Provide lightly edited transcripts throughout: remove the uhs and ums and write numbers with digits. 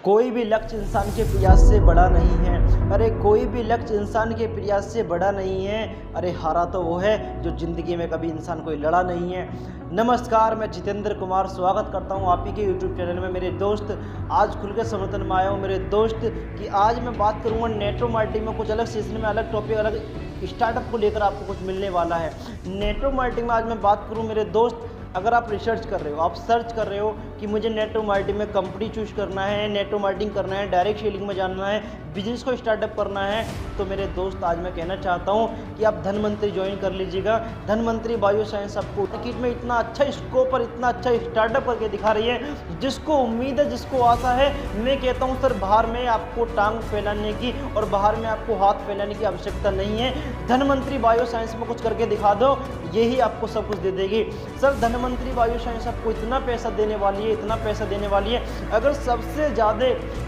कोई भी लक्ष्य इंसान के प्रयास से बड़ा नहीं है। अरे कोई भी लक्ष्य इंसान के प्रयास से बड़ा नहीं है। अरे हारा तो वो है जो ज़िंदगी में कभी इंसान कोई लड़ा नहीं है। नमस्कार, मैं जितेंद्र कुमार स्वागत करता हूं आप ही के यूट्यूब चैनल में। मेरे दोस्त, आज खुल के समर्थन में आया हूं मेरे दोस्त कि आज मैं बात करूंगा नेटवर्क मार्केटिंग में कुछ अलग सीजन में अलग टॉपिक अलग स्टार्टअप को लेकर आपको कुछ मिलने वाला है। नेटवर्क मार्केटिंग में आज मैं बात करूँ मेरे दोस्त, अगर आप रिसर्च कर रहे हो, आप सर्च कर रहे हो कि मुझे नेटवर्क मार्केटिंग में कंपनी चूज करना है, नेटवर्क मार्केटिंग करना है, डायरेक्ट सेलिंग में जानना है, बिजनेस को स्टार्टअप करना है, तो मेरे दोस्त आज मैं कहना चाहता हूं कि आप धनवंतरी ज्वाइन कर लीजिएगा। धनवंतरी बायो साइंस आपको मार्केट में इतना अच्छा स्कोप और इतना अच्छा स्टार्टअप करके दिखा रही है, जिसको उम्मीद है, जिसको आशा है। मैं कहता हूँ सर, बाहर में आपको टांग फैलाने की और बाहर में आपको हाथ फैलाने की आवश्यकता नहीं है। धनवंतरी बायो साइंस में कुछ करके दिखा दो, यही आपको सब कुछ दे देगी। सर, धनवंतरी बायो साइंस आपको इतना पैसा देने वाली है, इतना पैसा देने वाली है। अगर सबसे ज़्यादा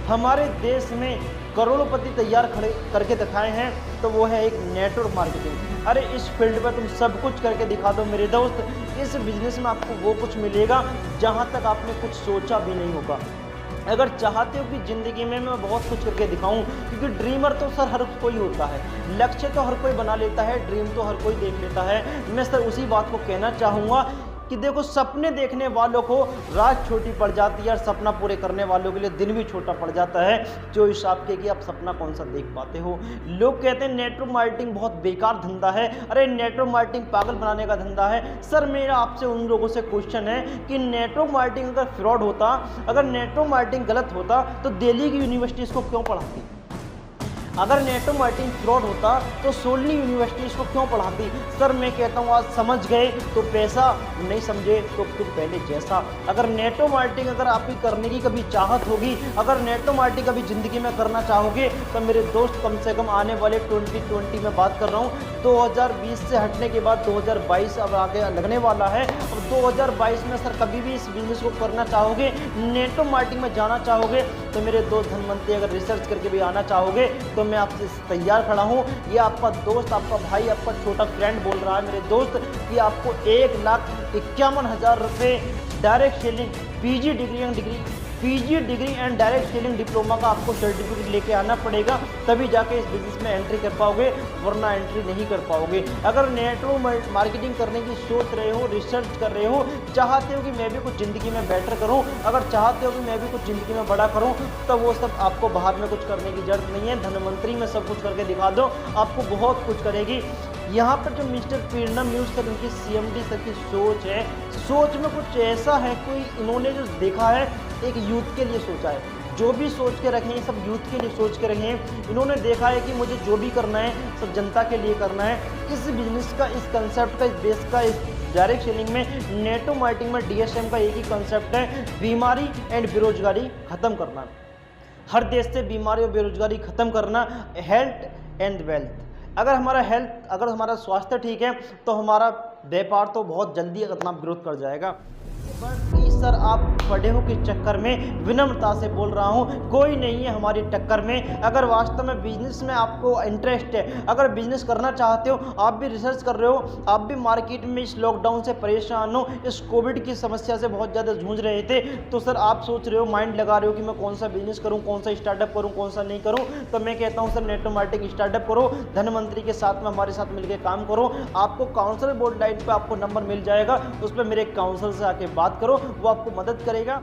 हमारे देश में करोड़पति तैयार खड़े करके दिखाए हैं तो वो है एक नेटवर्क मार्केटिंग। अरे इस फील्ड पर तुम सब कुछ करके दिखा दो मेरे दोस्त। इस बिजनेस में आपको वो कुछ मिलेगा जहाँ तक आपने कुछ सोचा भी नहीं होगा। अगर चाहते हो कि ज़िंदगी में मैं बहुत कुछ करके दिखाऊं, क्योंकि ड्रीमर तो सर हर कोई होता है, लक्ष्य तो हर कोई बना लेता है, ड्रीम तो हर कोई देख लेता है। मैं सर उसी बात को कहना चाहूँगा कि देखो, सपने देखने वालों को रात छोटी पड़ जाती है और सपना पूरे करने वालों के लिए दिन भी छोटा पड़ जाता है। जो हिसाब के कि आप सपना कौन सा देख पाते हो। लोग कहते हैं नेटवर्क मार्केटिंग बहुत बेकार धंधा है। अरे नेटवर्क मार्केटिंग पागल बनाने का धंधा है। सर मेरा आपसे उन लोगों से क्वेश्चन है कि नेटवर्क मार्केटिंग अगर फ्रॉड होता, अगर नेटवर्क मार्केटिंग गलत होता, तो दिल्ली की यूनिवर्सिटी इसको क्यों पढ़ाती? अगर नेटवर्क मार्केटिंग फ्रॉड होता तो सोलनी यूनिवर्सिटी इसको क्यों पढ़ाती? सर मैं कहता हूँ आज समझ गए तो पैसा, नहीं समझे तो फिर पहले जैसा। अगर नेटवर्क मार्केटिंग अगर आपकी करने की कभी चाहत होगी, अगर नेटवर्क मार्केटिंग कभी ज़िंदगी में करना चाहोगे, तो मेरे दोस्त कम से कम आने वाले 2020 में बात कर रहा हूँ, 2020 से हटने के बाद 2022 अब आगे लगने वाला है। और 2022 में सर कभी भी इस बिजनेस को करना चाहोगे, नेटवर्क मार्केटिंग में जाना चाहोगे, तो मेरे दोस्त धनवंतरी अगर रिसर्च करके भी आना चाहोगे तो मैं आपसे तैयार खड़ा हूँ। ये आपका दोस्त, आपका भाई, आपका छोटा फ्रेंड बोल रहा है मेरे दोस्त कि आपको 1,51,000 रुपये direct selling PG degree and direct selling diploma का आपको सर्टिफिकेट लेके आना पड़ेगा, तभी जाके इस बिजनेस में एंट्री कर पाओगे, वरना एंट्री नहीं कर पाओगे। अगर नेटवर्क मार्केटिंग करने की सोच रहे हो, रिसर्च कर रहे हो, चाहते हो कि मैं भी कुछ ज़िंदगी में बेटर करूं, अगर चाहते हो कि मैं भी कुछ ज़िंदगी में बड़ा करूं, तो वो सब आपको बाहर में कुछ करने की जरूरत नहीं है। धनवंतरी में सब कुछ करके दिखा दो, आपको बहुत कुछ करेगी। यहाँ पर जो मिस्टर पीर्णम न्यूज़ सर, उनकी CMD सर की सोच है, सोच में कुछ ऐसा है, कोई इन्होंने जो देखा है एक यूथ के लिए सोचा है। जो भी सोच के रखे हैं सब यूथ के लिए सोच के रखे हैं। इन्होंने देखा है कि मुझे जो भी करना है सब जनता के लिए करना है। इस बिजनेस का, इस कंसेप्ट का, इस बेस का, इस डायरेक्ट सेलिंग में, नेटवर्क मार्केटिंग में DSM का एक ही कंसेप्ट है, बीमारी एंड बेरोजगारी खत्म करना। हर देश से बीमारी और बेरोजगारी खत्म करना, हेल्थ एंड वेल्थ। अगर हमारा हेल्थ, अगर हमारा स्वास्थ्य ठीक है तो हमारा व्यापार तो बहुत जल्दी अपना ग्रोथ कर जाएगा। सर आप पढ़े हो किस चक्कर में, विनम्रता से बोल रहा हूँ, कोई नहीं है हमारी टक्कर में। अगर वास्तव में बिजनेस में आपको इंटरेस्ट है, अगर बिजनेस करना चाहते हो, आप भी रिसर्च कर रहे हो, आप भी मार्केट में इस लॉकडाउन से परेशान हो, इस कोविड की समस्या से बहुत ज़्यादा जूझ रहे थे, तो सर आप सोच रहे हो, माइंड लगा रहे हो कि मैं कौन सा बिजनेस करूँ, कौन सा स्टार्टअप करूँ, कौन सा नहीं करूँ, तो मैं कहता हूँ सर नेटवर्क मार्केटिंग स्टार्टअप करो, धनवंतरी के साथ में हमारे साथ मिलकर काम करो। आपको काउंसलर बोर्ड लाइन पर आपको नंबर मिल जाएगा, उस पर मेरे काउंसलर से आके बात करो, वो आपको मदद करेगा।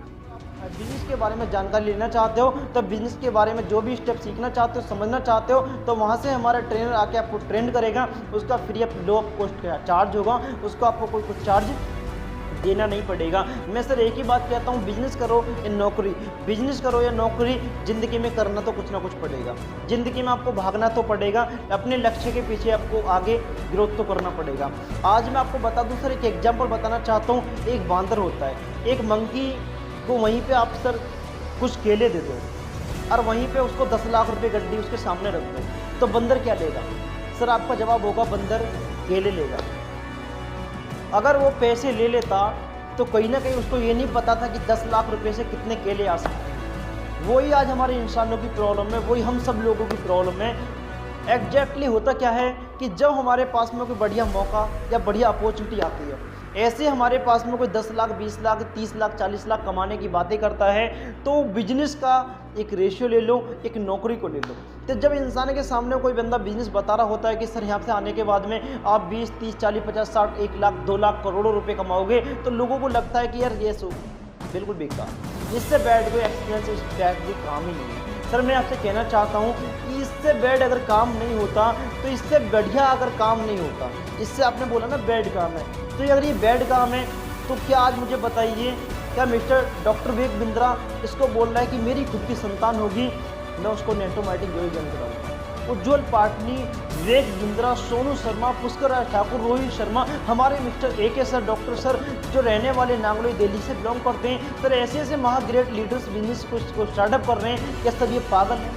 बिजनेस के बारे में जानकारी लेना चाहते हो, तो बिजनेस के बारे में जो भी स्टेप सीखना चाहते हो, समझना चाहते हो, तो वहाँ से हमारा ट्रेनर आके आपको ट्रेंड करेगा। उसका free of low cost charge होगा, उसको आपको कोई कुछ चार्ज देना नहीं पड़ेगा। मैं सर एक ही बात कहता हूँ, बिजनेस करो या नौकरी, बिजनेस करो या नौकरी, ज़िंदगी में करना तो कुछ ना कुछ पड़ेगा। ज़िंदगी में आपको भागना तो पड़ेगा, अपने लक्ष्य के पीछे आपको आगे ग्रोथ तो करना पड़ेगा। आज मैं आपको बता दूँ सर, एक एग्जाम्पल बताना चाहता हूँ। एक बांदर होता है, एक मंकी को वहीं पे आप सर कुछ केले दे दो और वहीं पे उसको 10 लाख रुपए गड्डी उसके सामने रख दो, तो बंदर क्या लेगा? सर आपका जवाब होगा बंदर केले लेगा। अगर वो पैसे ले लेता तो कहीं ना कहीं उसको ये नहीं पता था कि 10 लाख रुपए से कितने केले आ सकते हैं। वही आज हमारे इंसानों की प्रॉब्लम है, वही हम सब लोगों की प्रॉब्लम है। एग्जैक्टली होता क्या है कि जब हमारे पास में कोई बढ़िया मौका या बढ़िया अपॉर्चुनिटी आती है, ऐसे हमारे पास में कोई 10 लाख, 20 लाख, 30 लाख, 40 लाख कमाने की बातें करता है, तो बिजनेस का एक रेशियो ले लो, एक नौकरी को ले लो। तो जब इंसान के सामने कोई बंदा बिजनेस बता रहा होता है कि सर यहाँ से आने के बाद में आप 20, 30, 40, 50, 60, 1 लाख, 2 लाख, करोड़ों रुपए कमाओगे, तो लोगों को लगता है कि यार ये सो बिल्कुल बेकार, इससे बैड कोई एक्सपीरियंस, इस बैड कोई काम ही नहीं है। सर मैं आपसे कहना चाहता हूँ कि इससे बैड अगर काम नहीं होता तो इससे बढ़िया अगर काम नहीं होता। इससे आपने बोला ना बैड काम है, तो अगर ये बैड काम है तो क्या आज मुझे बताइए, क्या मिस्टर डॉक्टर विवेक बिंद्रा इसको बोल रहा है कि मेरी खुद की संतान होगी, मैं उसको नेटोमार्टिक जरूर ज्वाइन कराऊंगा। उज्ज्वल पाटनी, विवेक बिंद्रा, सोनू शर्मा, पुष्कर राज ठाकुर, रोहित शर्मा, हमारे mister AK sir, doctor sir, जो रहने वाले नांगलोई दिल्ली से बिलोंग करते हैं, सर ऐसे ऐसे महाग्रेट लीडर्स बिजनेस को स्टार्टअप कर रहे हैं। क्या सब ये पागल है?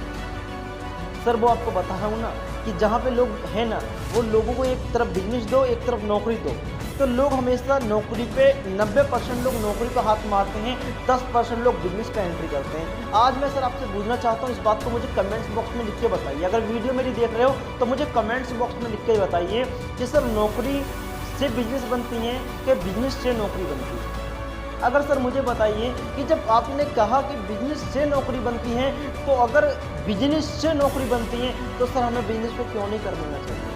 सर वो आपको बता रहा हूँ ना कि जहाँ पे लोग हैं ना, वो लोगों को एक तरफ बिजनेस दो, एक तरफ नौकरी दो। तो लोग हमेशा नौकरी पे 90% लोग नौकरी पे हाथ मारते हैं, 10% लोग बिजनेस पे एंट्री करते हैं। आज मैं सर आपसे पूछना चाहता हूँ, इस बात को मुझे कमेंट्स बॉक्स में लिख के बताइए। अगर वीडियो मेरी देख रहे हो तो मुझे कमेंट्स बॉक्स में लिख के बताइए कि सर नौकरी से बिजनेस बनती है कि बिजनेस से नौकरी बनती है। अगर सर मुझे बताइए कि जब आपने कहा कि बिजनेस से नौकरी बनती है, तो अगर बिजनेस से नौकरी बनती है तो सर हमें बिजनेस पे क्यों नहीं कर देना चाहिए?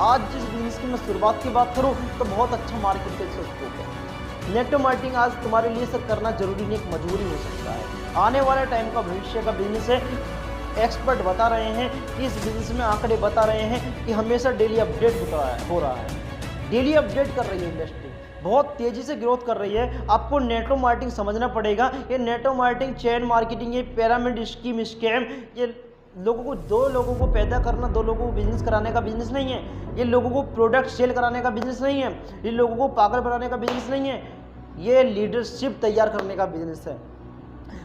आज जिस बिजनेस की मैं शुरुआत की बात करूं तो बहुत अच्छा मार्केट का स्कोप है। नेटो मार्केटिंग आज तुम्हारे लिए सर करना जरूरी नहीं, एक मजबूरी हो सकता है। आने वाले टाइम का भविष्य का बिजनेस है। एक्सपर्ट बता रहे हैं कि इस बिजनेस में आंकड़े बता रहे हैं कि हमेशा डेली अपडेट हो रहा है। डेली अपडेट कर रही है इंडस्ट्री, बहुत तेजी से ग्रोथ कर रही है। आपको नेटो मार्केटिंग समझना पड़ेगा। ये नेटो मार्केटिंग, चेन मार्केटिंग, ये पिरामिड स्कीम, स्कैम, ये दो लोगों को पैदा करना, 2 लोगों को बिजनेस कराने का बिजनेस नहीं है। ये लोगों को प्रोडक्ट सेल कराने का बिजनेस नहीं है। ये लोगों को पागल बनाने का बिजनेस नहीं है। ये लीडरशिप तैयार करने का बिजनेस है।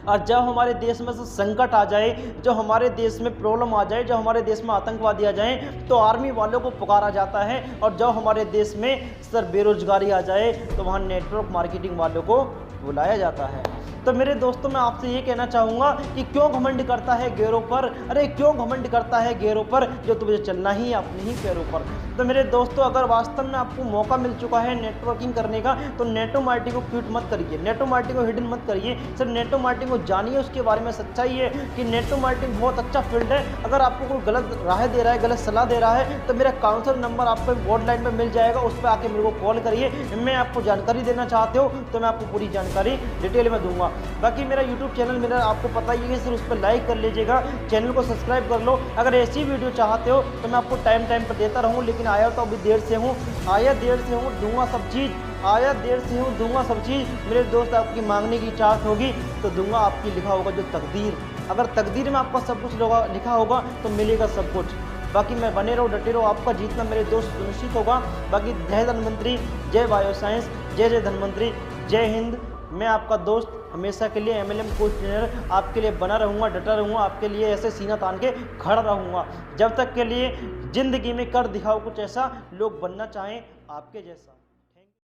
और जब हमारे देश में संकट आ जाए, जो हमारे देश में प्रॉब्लम आ जाए, जो हमारे देश में आतंकवादी आ जाए, तो आर्मी वालों को पुकारा जाता है। और जब हमारे देश में सर बेरोजगारी आ जाए तो वहाँ नेटवर्क मार्केटिंग वालों को बुलाया जाता है। तो मेरे दोस्तों, मैं आपसे ये कहना चाहूँगा कि क्यों घमंड करता है गैरों पर? अरे क्यों घमंड करता है गैरों पर, जो तुझे चलना ही अपने ही पैरों पर। तो मेरे दोस्तों, अगर वास्तव में आपको मौका मिल चुका है नेटवर्किंग करने का, तो नेटो मार्केटिंग को क्विट मत करिए, नेटो मार्केटिंग को हिडन मत करिए। सर नेटो मार्केटिंग को जानिए, उसके बारे में सच्चाई है कि नेटो मार्केटिंग बहुत अच्छा फील्ड है। अगर आपको कोई गलत राह दे रहा है, गलत सलाह दे रहा है, तो मेरा काउंसलर नंबर आपको बोर्ड लाइन पर मिल जाएगा, उस पर आके मेरे को कॉल करिए। मैं आपको जानकारी देना चाहते हो तो मैं आपको पूरी जानकारी डिटेल में दूंगा। बाकी मेरा यूट्यूब चैनल मेरा आपको पता ही है सर, उस पर लाइक कर लीजिएगा, चैनल को सब्सक्राइब कर लो। अगर ऐसी वीडियो चाहते हो तो मैं आपको टाइम पर देता रहूँ, लेकिन आया तो अभी देर से हूँ, दूंगा सब चीज़, आया देर से हूँ, दूंगा सब चीज़। मेरे दोस्त, आपकी मांगने की चाहत होगी तो दूंगा, आपकी लिखा होगा जो तकदीर। अगर तकदीर में आपका सब कुछ लिखा होगा तो मिलेगा सब कुछ। बाकी मैं बने रहो, डटे रहो, आपका जीतना मेरे दोस्त सुनिश्चित होगा। बाकी जय धन्वंतरी, जय बायोसाइंस, जय जय धन्वंतरी, जय हिंद। मैं आपका दोस्त हमेशा के लिए MLM कोच ट्रेनर आपके लिए बना रहूँगा, डटा रहूँगा, आपके लिए ऐसे सीना तान के खड़ा रहूँगा जब तक के लिए ज़िंदगी में कर दिखाओ कुछ ऐसा लोग बनना चाहें आपके जैसा।